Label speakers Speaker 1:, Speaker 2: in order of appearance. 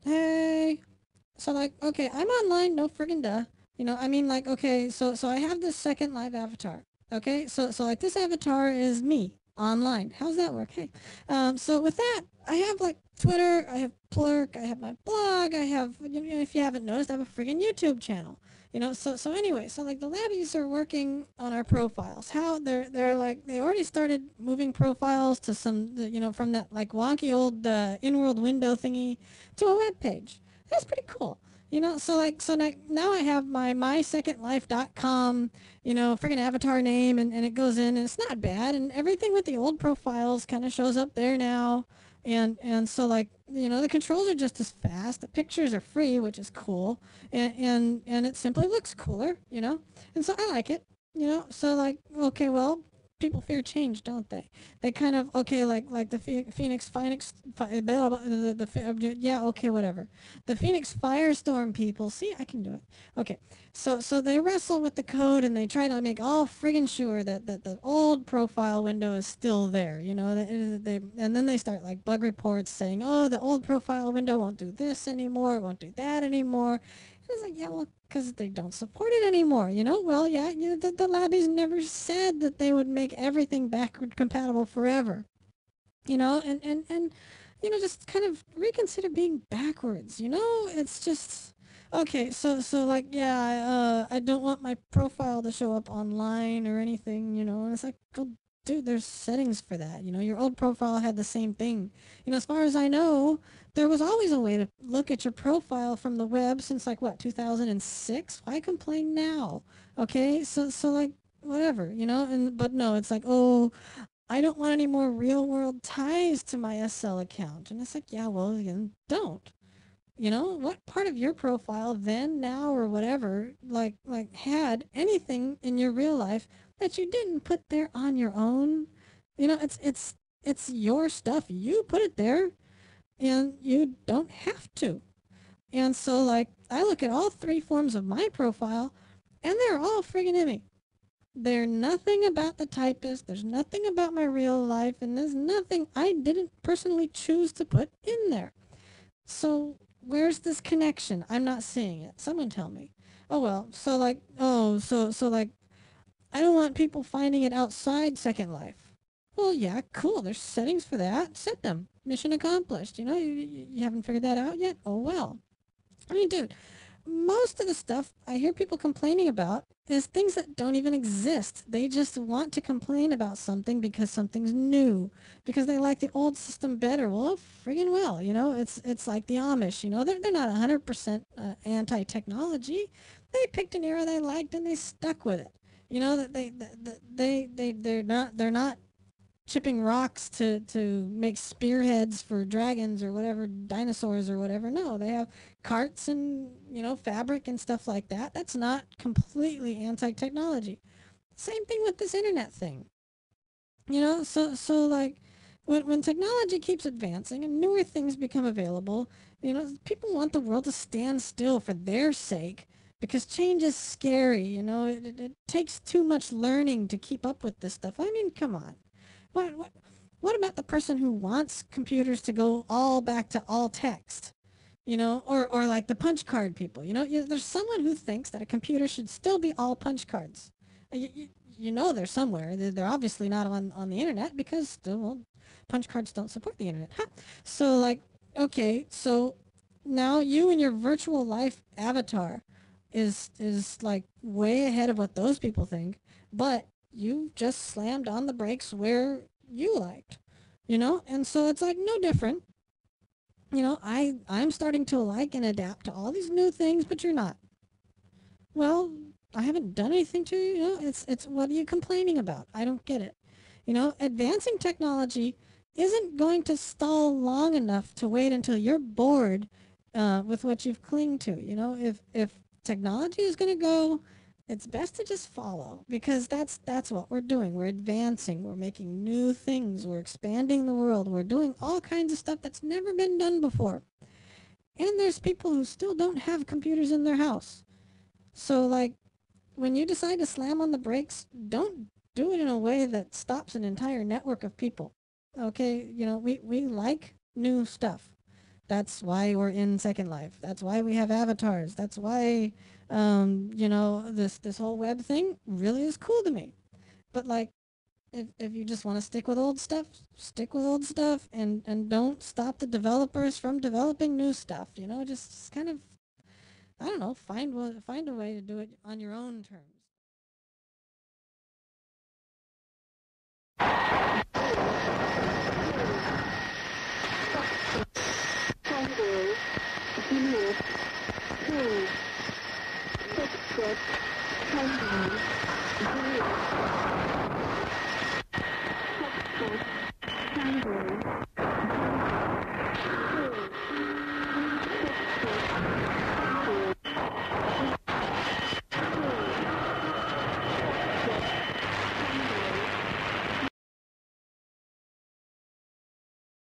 Speaker 1: Hey. So like, okay, I'm online, no friggin' duh. I mean like, okay, so I have this second live avatar. Okay, so like this avatar is me online. How's that work? Hey. So with that, I have like Twitter, I have Plurk, I have my blog, I have if you haven't noticed, I have a friggin' YouTube channel. So anyway, so like the labbies are working on our profiles. How they're like they already started moving profiles to some from that like wonky old in-world window thingy to a web page. That's pretty cool. So like now I have my mysecondlife.com, freaking avatar name, and it goes in, and it's not bad, and everything with the old profiles kind of shows up there now, and so like the controls are just as fast. The pictures are free, which is cool, and it simply looks cooler, and so I like it. So like, okay, well, people fear change, don't they? They kind of, okay, like the yeah, okay, whatever. The Phoenix Firestorm people. See, I can do it. Okay, so they wrestle with the code, and they try to make all friggin' sure that the old profile window is still there. And then they start like bug reports saying, oh, the old profile window won't do this anymore, it won't do that anymore. And it's like, yeah, well, because they don't support it anymore. Well, yeah, the labbies never said that they would make everything backward compatible forever. And just kind of reconsider being backwards. It's just okay. So like, yeah, I don't want my profile to show up online or anything. And it's like, well, dude, there's settings for that. Your old profile had the same thing. As far as I know, there was always a way to look at your profile from the web since like what 2006. Why complain now? Okay, so like whatever, and but no, it's like, oh, I don't want any more real world ties to my SL account. And it's like, yeah, well, then don't. What part of your profile then, now, or whatever, like had anything in your real life that you didn't put there on your own? It's your stuff. You put it there, and you don't have to. And so, like, I look at all three forms of my profile, and they're all friggin' Immy. They're nothing about the typist. There's nothing about my real life, and there's nothing I didn't personally choose to put in there. So where's this connection? I'm not seeing it. Someone tell me. Oh well. So like, so like, I don't want people finding it outside Second Life. Well, yeah, cool. There's settings for that. Set them. Mission accomplished. You haven't figured that out yet. Oh well. I mean, dude, most of the stuff I hear people complaining about is things that don't even exist. They just want to complain about something because something's new, because they like the old system better. Well, friggin' well, it's like the Amish. They're not 100% anti-technology. They picked an era they liked and they stuck with it. That they're not chipping rocks to make spearheads for dragons or whatever, dinosaurs or whatever. No, they have carts and fabric and stuff like that. That's not completely anti-technology. Same thing with this internet thing. So like when technology keeps advancing and newer things become available, people want the world to stand still for their sake because change is scary. It takes too much learning to keep up with this stuff. I mean, come on. What, what, what about the person who wants computers to go all back to all text? Or like the punch card people. There's someone who thinks that a computer should still be all punch cards. They're somewhere. They're obviously not on the internet because well, punch cards don't support the internet. Huh. So like, okay, so now you and your virtual life avatar is like way ahead of what those people think, but you just slammed on the brakes where you liked, and so it's like no different. I'm starting to like and adapt to all these new things, but you're not. Well, I haven't done anything to you. It's what are you complaining about? I don't get it. You know, advancing technology isn't going to stall long enough to wait until you're bored with what you've clinged to. You know, if technology is going to go, it's best to just follow because that's what we're doing. We're advancing. We're making new things. We're expanding the world. We're doing all kinds of stuff that's never been done before. And there's people who still don't have computers in their house. So like when you decide to slam on the brakes, don't do it in a way that stops an entire network of people. Okay, you know, we like new stuff. That's why we're in Second Life. That's why we have avatars. That's why, you know, this whole web thing really is cool to me. But like, if you just want to stick with old stuff, stick with old stuff, and don't stop the developers from developing new stuff. You know, just kind of, I don't know, find a way to do it on your own terms.